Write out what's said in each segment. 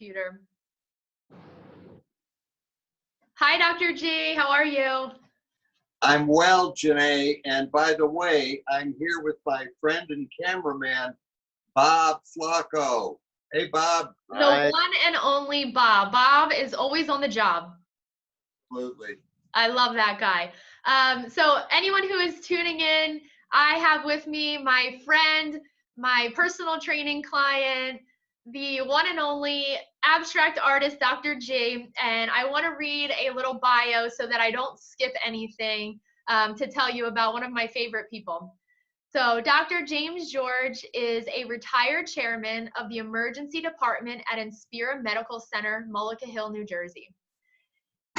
computer. Hi, Dr. G. How are you? I'm well, Janae. And by the way, I'm here with my friend and cameraman, Bob Flacco. Hey, Bob. The one and only Bob. Bob is always on the job. Absolutely. I love that guy. So anyone who is tuning in, I have with me my friend, my personal training client, the one and only abstract artist, Dr. J. And I want to read a little bio so that I don't skip anything to tell you about one of my favorite people. So Dr. James George is a retired chairman of the emergency department at Inspira Medical Center, Mullica Hill, New Jersey.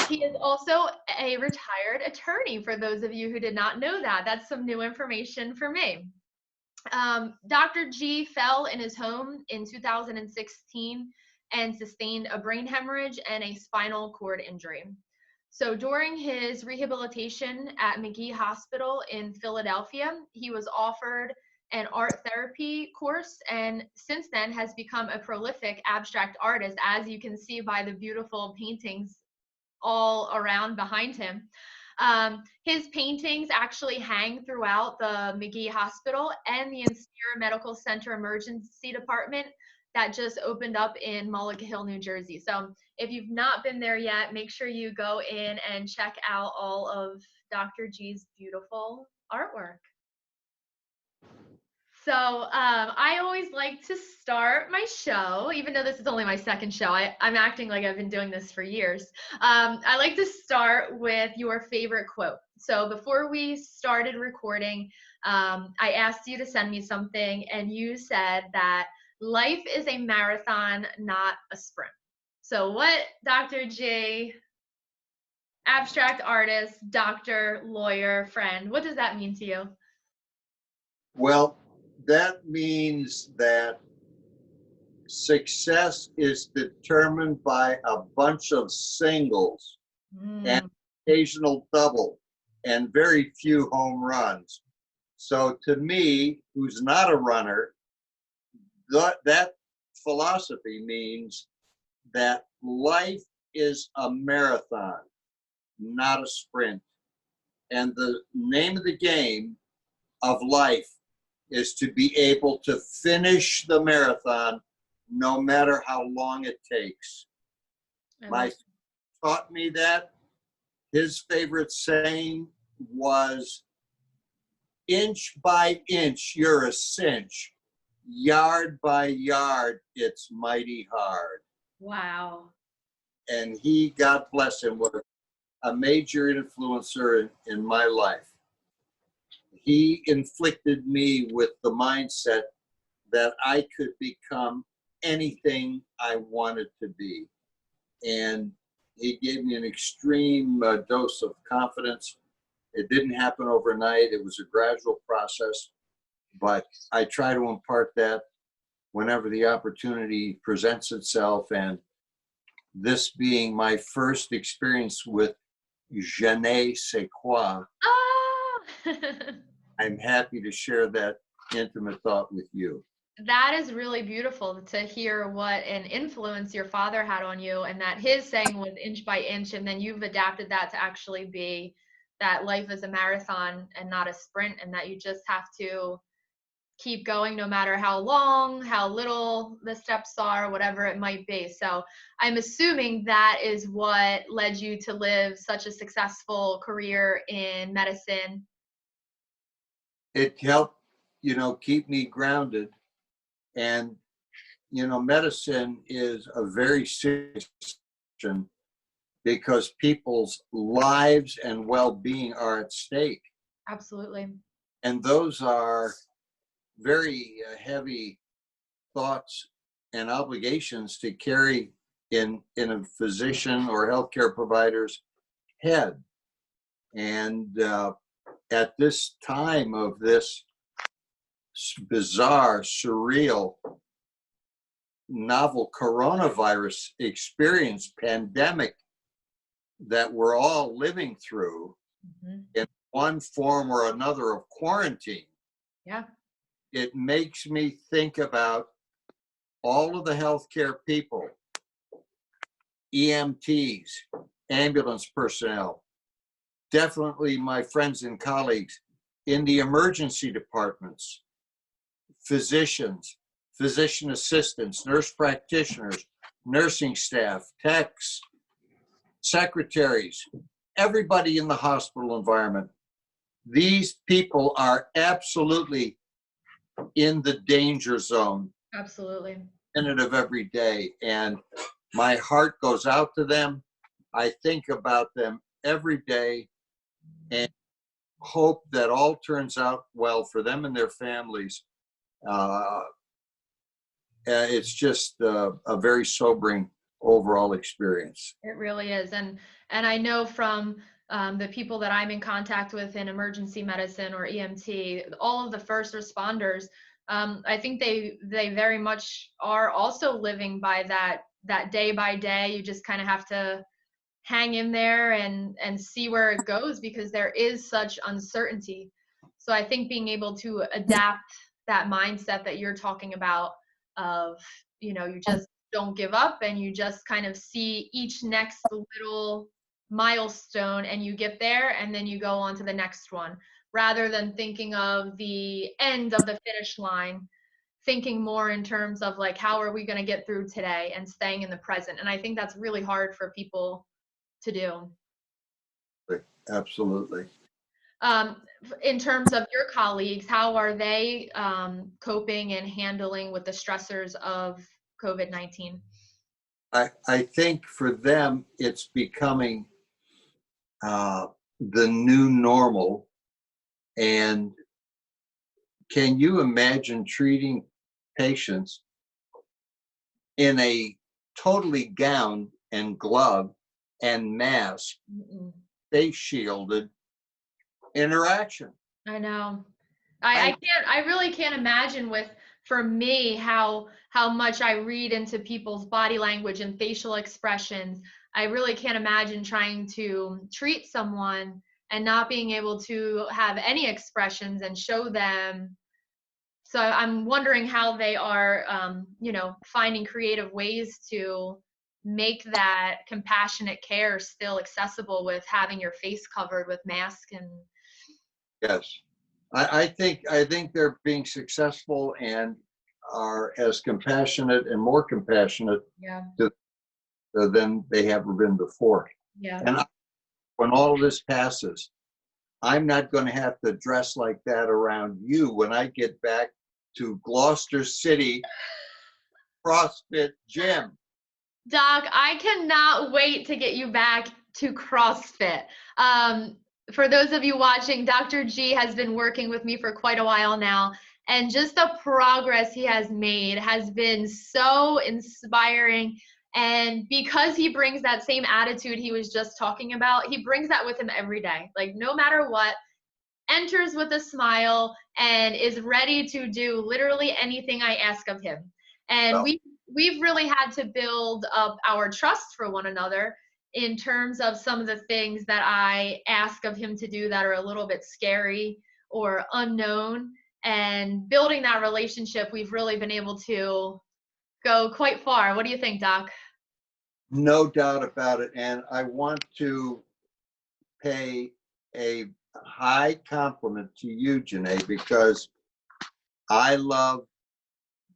He is also a retired attorney, for those of you who did not know that. That's some new information for me. Dr. G fell in his home in 2016 and sustained a brain hemorrhage and a spinal cord injury. So during his rehabilitation at McGee Hospital in Philadelphia, he was offered an art therapy course, and since then has become a prolific abstract artist, as you can see by the beautiful paintings all around behind him. His paintings actually hang throughout the McGee Hospital and the Inspira Medical Center Emergency Department that just opened up in Mullica Hill, New Jersey. So if you've not been there yet, make sure you go in and check out all of Dr. G's beautiful artwork. So I always like to start my show, even though this is only my second show. I'm acting like I've been doing this for years. I like to start with your favorite quote. So before we started recording, I asked you to send me something, and you said that life is a marathon, not a sprint. So what, Dr. J, abstract artist, doctor, lawyer, friend, what does that mean to you? Well, that means that success is determined by a bunch of singles and occasional double and very few home runs. So to me, who's not a runner, that philosophy means that life is a marathon, not a sprint. And the name of the game of life is to be able to finish the marathon no matter how long it takes. My son taught me that. His favorite saying was, inch by inch, you're a cinch. Yard by yard, it's mighty hard. Wow. And he, God bless him, was a major influencer in my life. He inflicted me with the mindset that I could become anything I wanted to be. And he gave me an extreme dose of confidence. It didn't happen overnight. It was a gradual process, but I try to impart that whenever the opportunity presents itself. And this being my first experience with sais quoi, I'm happy to share that intimate thought with you. That is really beautiful to hear what an influence your father had on you, and that his saying was inch by inch, and then you've adapted that to actually be that life is a marathon and not a sprint, and that you just have to keep going no matter how long, how little the steps are, whatever it might be. So I'm assuming that is what led you to live such a successful career in medicine. It helped, keep me grounded. And, medicine is a very serious question because people's lives and well-being are at stake. Absolutely. And those are very heavy thoughts and obligations to carry in a physician or healthcare provider's head. And at this time of this bizarre, surreal, novel coronavirus experience, pandemic that we're all living through in one form or another of quarantine, it makes me think about all of the healthcare people EMTs, ambulance personnel, definitely my friends and colleagues in the emergency departments, physicians, physician assistants, nurse practitioners, nursing staff, techs, secretaries, everybody in the hospital environment. These people are absolutely in the danger zone. Absolutely. Minute of every day. And my heart goes out to them. I think about them every day and hope that all turns out well for them and their families. It's just a very sobering overall experience. It really is. And I know from the people that I'm in contact with in emergency medicine or EMT, all of the first responders, I think they very much are also living by that day by day. You just kind of have to hang in there and see where it goes, because there is such uncertainty. So I think being able to adapt that mindset that you're talking about of, you just don't give up, and you just kind of see each next little milestone and you get there and then you go on to the next one, rather than thinking of the end of the finish line, thinking more in terms of like, how are we going to get through today, and staying in the present. And I think that's really hard for people to do. Absolutely. In terms of your colleagues, how are they coping and handling with the stressors of COVID-19? I think for them, it's becoming the new normal. And can you imagine treating patients in a totally gowned and gloved and masked, face shielded interaction? I know. I really can't imagine for me how much I read into people's body language and facial expressions. I really can't imagine trying to treat someone and not being able to have any expressions and show them. So I'm wondering how they are, finding creative ways to make that compassionate care still accessible with having your face covered with mask and. Yes, I think they're being successful and are as compassionate and more compassionate than they have been before. Yeah. And when all of this passes, I'm not going to have to dress like that around you when I get back to Gloucester City CrossFit gym. Doc, I cannot wait to get you back to CrossFit. For those of you watching, Dr. G has been working with me for quite a while now, and just the progress he has made has been so inspiring. And because he brings that same attitude he was just talking about, he brings that with him every day. Like, no matter what, enters with a smile and is ready to do literally anything I ask of him. And we've really had to build up our trust for one another in terms of some of the things that I ask of him to do that are a little bit scary or unknown. And building that relationship, we've really been able to go quite far. What do you think, Doc? No doubt about it. And I want to pay a high compliment to you, Janae, because I love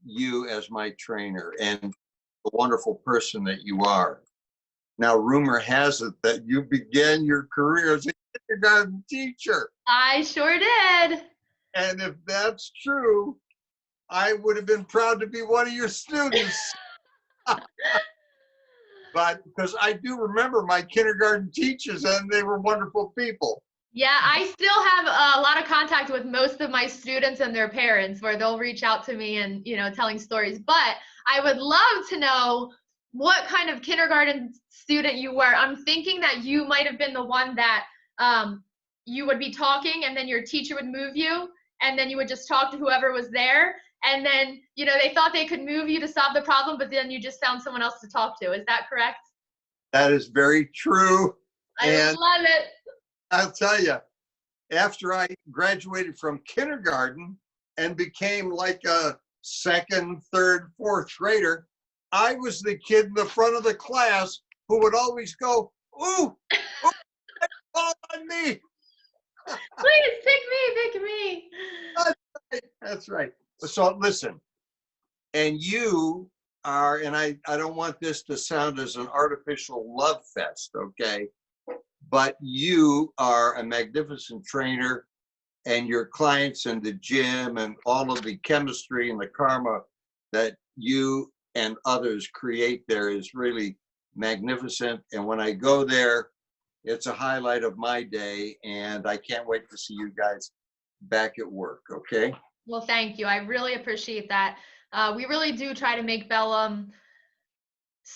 you as my trainer and the wonderful person that you are. Now, rumor has it that you began your career as a kindergarten teacher. I sure did. And if that's true, I would have been proud to be one of your students. But because I do remember my kindergarten teachers, and they were wonderful people. Yeah, I still have a lot of contact with most of my students and their parents, where they'll reach out to me and, telling stories. But I would love to know what kind of kindergarten student you were. I'm thinking that you might have been the one that you would be talking, and then your teacher would move you, and then you would just talk to whoever was there. And then, they thought they could move you to solve the problem, but then you just found someone else to talk to. Is that correct? That is very true. I love it. I'll tell you, after I graduated from kindergarten and became like a second, third, fourth grader, I was the kid in the front of the class who would always go, ooh, ooh, fall on me. Please pick me. That's right. That's right. So listen, and you are, and I don't want this to sound as an artificial love fest, okay? But you are a magnificent trainer, and your clients in the gym and all of the chemistry and the karma that you and others create there is really magnificent. And when I go there, it's a highlight of my day, and I can't wait to see you guys back at work, okay? Well, thank you. I really appreciate that. We really do try to make Bellum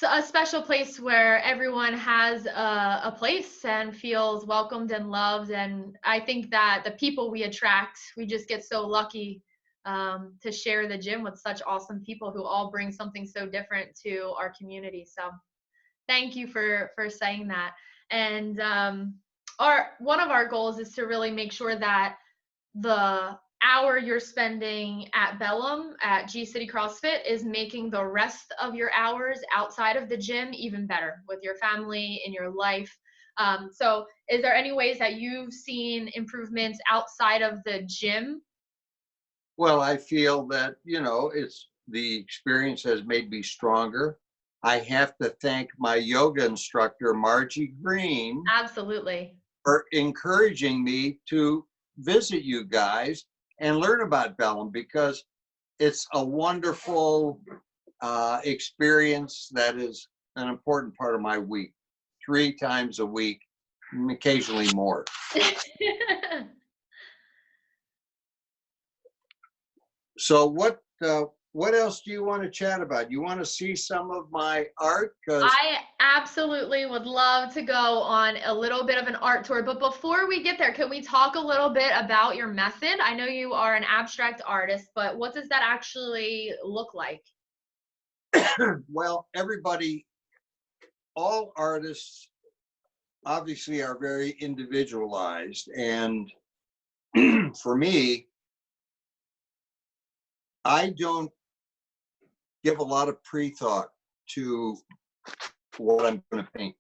a special place where everyone has a place and feels welcomed and loved. And I think that the people we attract, we just get so lucky to share the gym with such awesome people who all bring something so different to our community. So thank you for saying that. And our one of our goals is to really make sure that the hour you're spending at Bellum at G City CrossFit is making the rest of your hours outside of the gym even better with your family in your life. So is there any ways that you've seen improvements outside of the gym? Well, I feel that, it's the experience has made me stronger. I have to thank my yoga instructor, Margie Green, Absolutely. for encouraging me to visit you guys and learn about Bellum, because it's a wonderful experience that is an important part of my week, 3 times a week, and occasionally more. So what else do you want to chat about? You want to see some of my art? Because I absolutely would love to go on a little bit of an art tour, but before we get there, can we talk a little bit about your method? I know you are an abstract artist, but what does that actually look like? well, all artists obviously are very individualized, and for me, I don't give a lot of pre-thought to what I'm going to paint.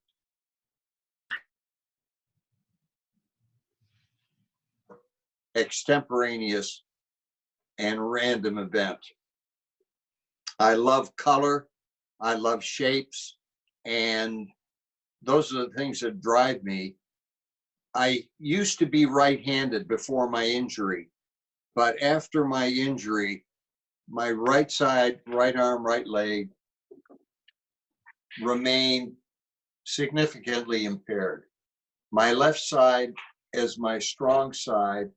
Extemporaneous and random event. I love color, I love shapes, and those are the things that drive me. I used to be right-handed before my injury, but after my injury, my right side, right arm, right leg remain significantly impaired. My left side is my strong side,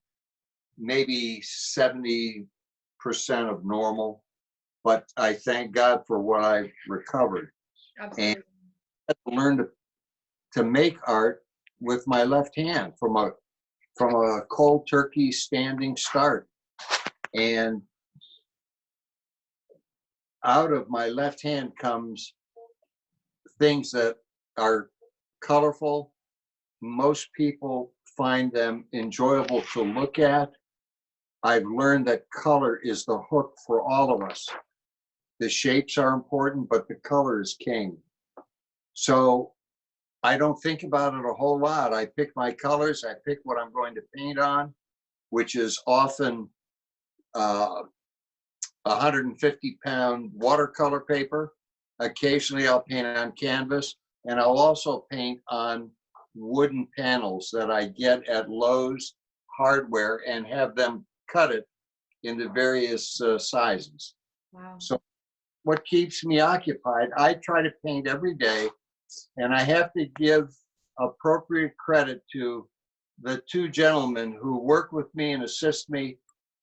maybe 70% of normal, but I thank God for what I've recovered. And Absolutely. I had to learn to make art with my left hand from a cold turkey standing start. And out of my left hand comes things that are colorful. Most people find them enjoyable to look at. I've learned that color is the hook for all of us. The shapes are important, but the color is king. So I don't think about it a whole lot. I pick my colors, I pick what I'm going to paint on, which is often 150-pound watercolor paper. Occasionally I'll paint on canvas, and I'll also paint on wooden panels that I get at Lowe's Hardware and have them cut it into various sizes. Wow. So what keeps me occupied, I try to paint every day, and I have to give appropriate credit to the 2 gentlemen who work with me and assist me,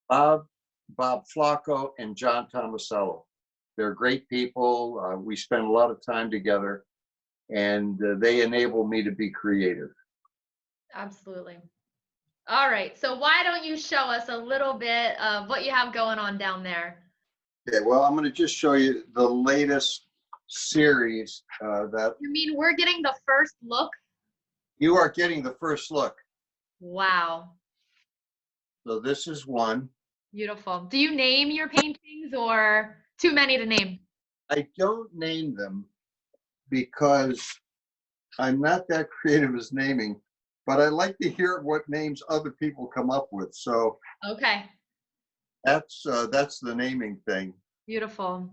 Bob Flacco and John Tomasello. They're great people. We spend a lot of time together, and they enable me to be creative. Absolutely. All right. So why don't you show us a little bit of what you have going on down there? Okay, well, I'm going to just show you the latest series that You mean we're getting the first look? you are getting the first look. Wow. So this is one. Beautiful. Do you name your paintings or too many to name? I don't name them because I'm not that creative as naming, but I like to hear what names other people come up with. So Okay. that's the naming thing. Beautiful.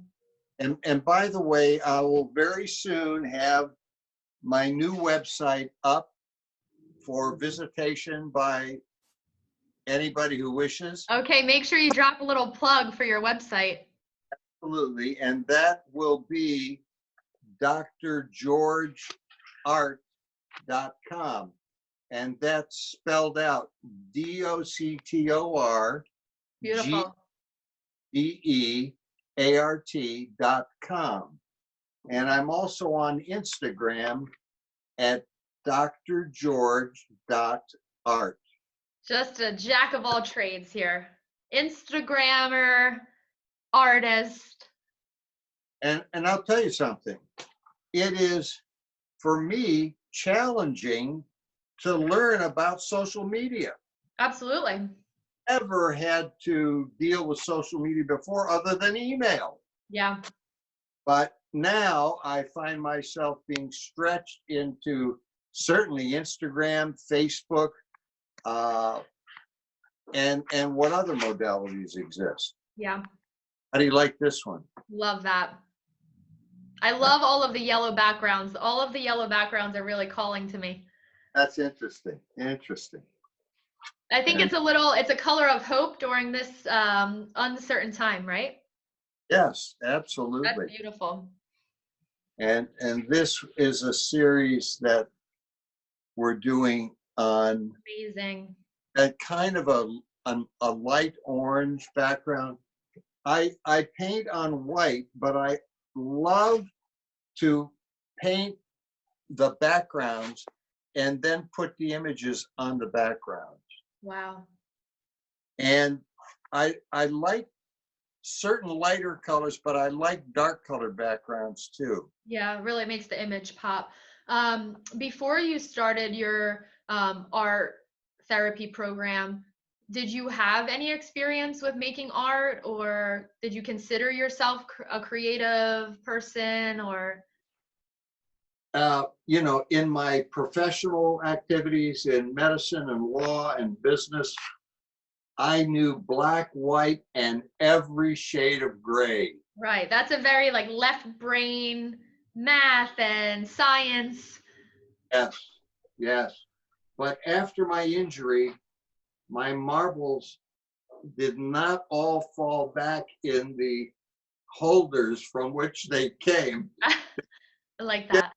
And by the way, I will very soon have my new website up for visitation by anybody who wishes. Okay, make sure you drop a little plug for your website. Absolutely. And that will be drgeorgeart.com. And that's spelled out Beautiful. DoctorGeart.com. And I'm also on Instagram at drgeorge.art. Just a jack of all trades here. Instagrammer, artist. And I'll tell you something. It is, for me, challenging to learn about social media. Absolutely. Never had to deal with social media before other than email. Yeah. But now I find myself being stretched into certainly Instagram, Facebook, and what other modalities exist. Yeah. How do you like this one? Love that. I love all of the yellow backgrounds. All of the yellow backgrounds are really calling to me. That's interesting. Interesting. I think And it's a color of hope during this uncertain time, right? yes, That's absolutely. beautiful. And this is a series that we're doing on Amazing. that kind of a light orange background. I paint on white, but I love to paint the backgrounds and then put the images on the background. Wow. And I like certain lighter colors, but I like dark colored backgrounds too. Yeah, it really makes the image pop. Before you started your art therapy program, did you have any experience with making art, or did you consider yourself a creative person, or? In my professional activities in medicine and law and business, I knew black, white, and every shade of gray. Right, that's a very like left brain math and science. Yes, yes. But after my injury, my marbles did not all fall back in the holders from which they came. I like that.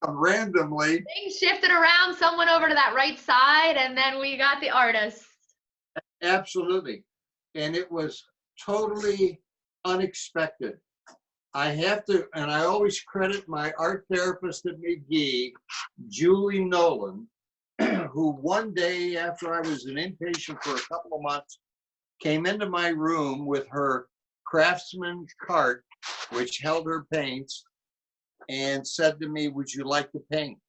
Randomly. Things shifted around, someone over to that right side, and then we got the artist. Absolutely. And it was totally unexpected. I have to, and I always credit my art therapist at McGee, Julie Nolan, who one day after I was an inpatient for a couple of months, came into my room with her Craftsman cart, which held her paints, and said to me, "Would you like to paint?"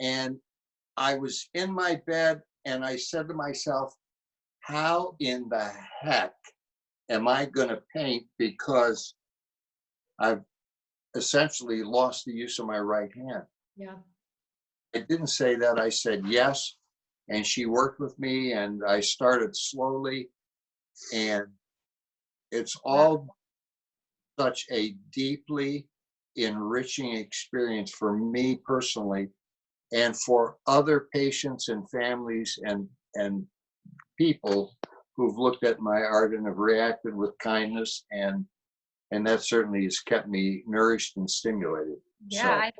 And I was in my bed and I said to myself, how in the heck am I going to paint, because I've essentially lost the use of my right hand? Yeah. I didn't say that. I said yes. And she worked with me and I started slowly. And it's all such a deeply enriching experience for me personally, and for other patients and families and people who've looked at my art and have reacted with kindness, and that certainly has kept me nourished and stimulated. Yeah,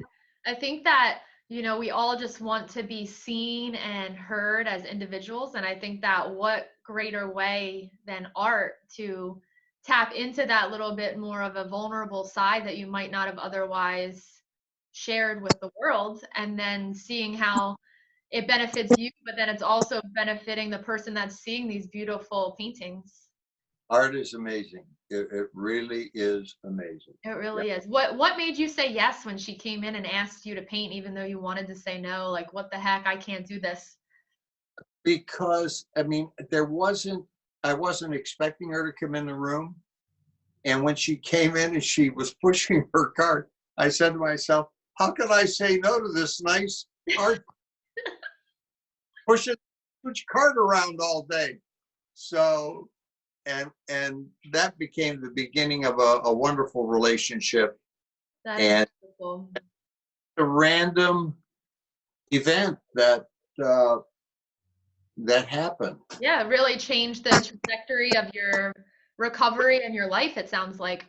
I think that, we all just want to be seen and heard as individuals. And I think that what greater way than art to tap into that little bit more of a vulnerable side that you might not have otherwise shared with the world, and then seeing how it benefits you, but then it's also benefiting the person that's seeing these beautiful paintings. Art is amazing. It really is amazing. It really is. What made you say yes when she came in and asked you to paint, even though you wanted to say no? Like, what the heck? I can't do this. Because I mean, I wasn't expecting her to come in the room. And when she came in and she was pushing her cart, I said to myself, how can I say no to this nice art? Pushing huge cart around all day. So, and that became the beginning of a wonderful relationship. That and is beautiful. a random event that that happened. Yeah, it really changed the trajectory of your recovery and your life, it sounds like.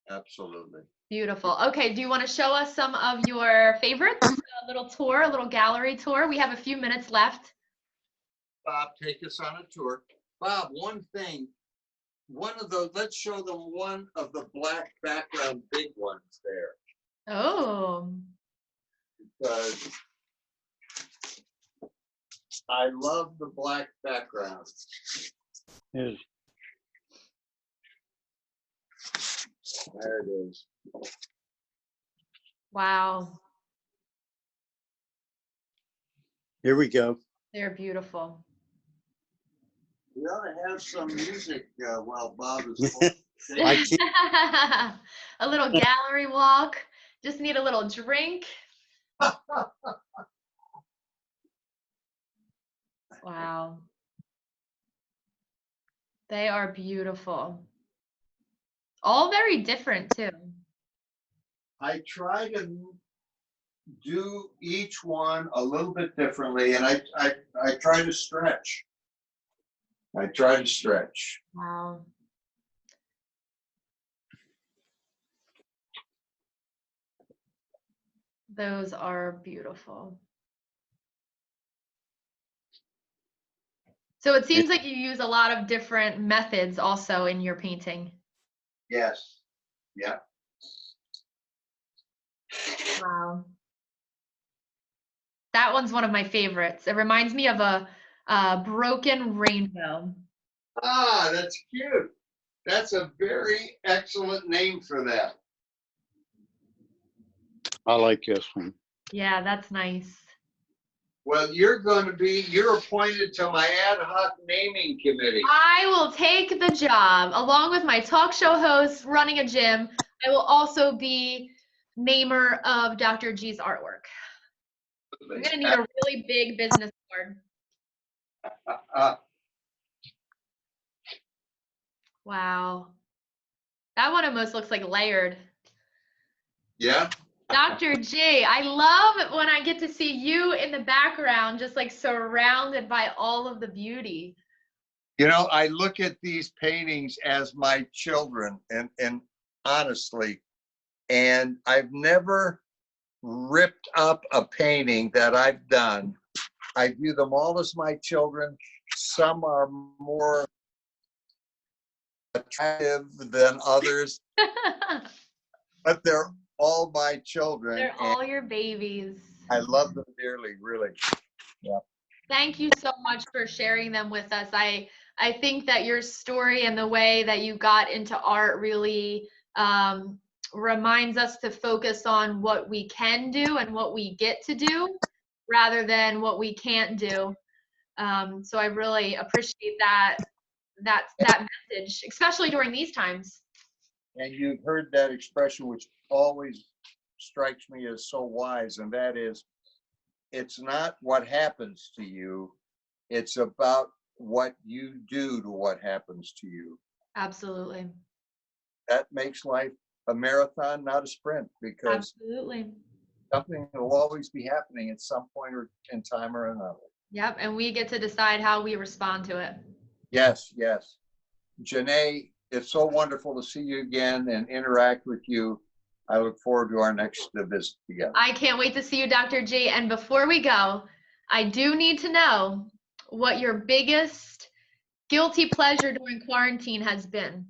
Absolutely. Beautiful. Okay, do you want to show us some of your favorites? A little tour, a little gallery tour. We have a few minutes left. Bob, take us on a tour. Bob, one thing, one of the, let's show them one of the black background big ones there. Oh. Because I love the black background. Yes. There it is. Wow. Here we go. They're beautiful. We ought to have some music while Bob is I can't. A little gallery walk. Just need a little drink. Wow. They are beautiful. All very different too. I try to do each one a little bit differently, and I try to stretch. I try to stretch. Wow. Those are beautiful. So it seems like you use a lot of different methods also in your painting. Yes. Yeah. Wow. That one's one of my favorites. It reminds me of a broken rainbow. Ah, that's cute. That's a very excellent name for that. I like this one. Yeah, that's nice. Well, you're appointed to my ad hoc naming committee. I will take the job. Along with my talk show host running a gym, I will also be namer of Dr. G's artwork. I'm gonna need a really big business card. Wow. That one almost looks like layered. Yeah. Dr. G, I love it when I get to see you in the background, just like surrounded by all of the beauty. You know, I look at these paintings as my children, and honestly, and I've never ripped up a painting that I've done. I view them all as my children. Some are more attractive than others, but they're all my children. They're all your babies. I love them dearly, really. Yeah. Thank you so much for sharing them with us. I think that your story and the way that you got into art really reminds us to focus on what we can do and what we get to do rather than what we can't do. So I really appreciate that message, especially during these times. And you've heard that expression, which always strikes me as so wise, and that is, it's not what happens to you, it's about what you do to what happens to you. Absolutely. That makes life a marathon, not a sprint, because Absolutely. something will always be happening at some point or in time or another. Yep, and we get to decide how we respond to it. Yes, yes. Janae, it's so wonderful to see you again and interact with you. I look forward to our next visit together. I can't wait to see you, Dr. G. And before we go, I do need to know what your biggest guilty pleasure during quarantine has been.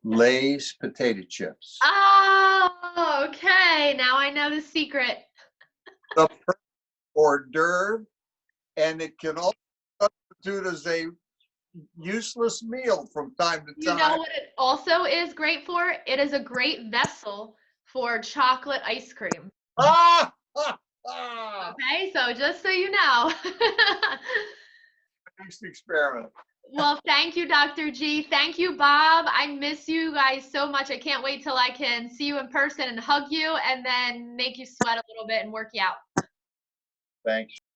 Lay's potato chips. Oh, okay. Now I know the secret. The perfect hors d'oeuvre, and it can also substitute as a useless meal from time to time. You know what it also is great for? It is a great vessel for chocolate ice cream. Ah! Okay, so just so you know. Next experiment. Well, thank you, Dr. G. Thank you, Bob. I miss you guys so much. I can't wait till I can see you in person and hug you and then make you sweat a little bit and work you out. Thanks.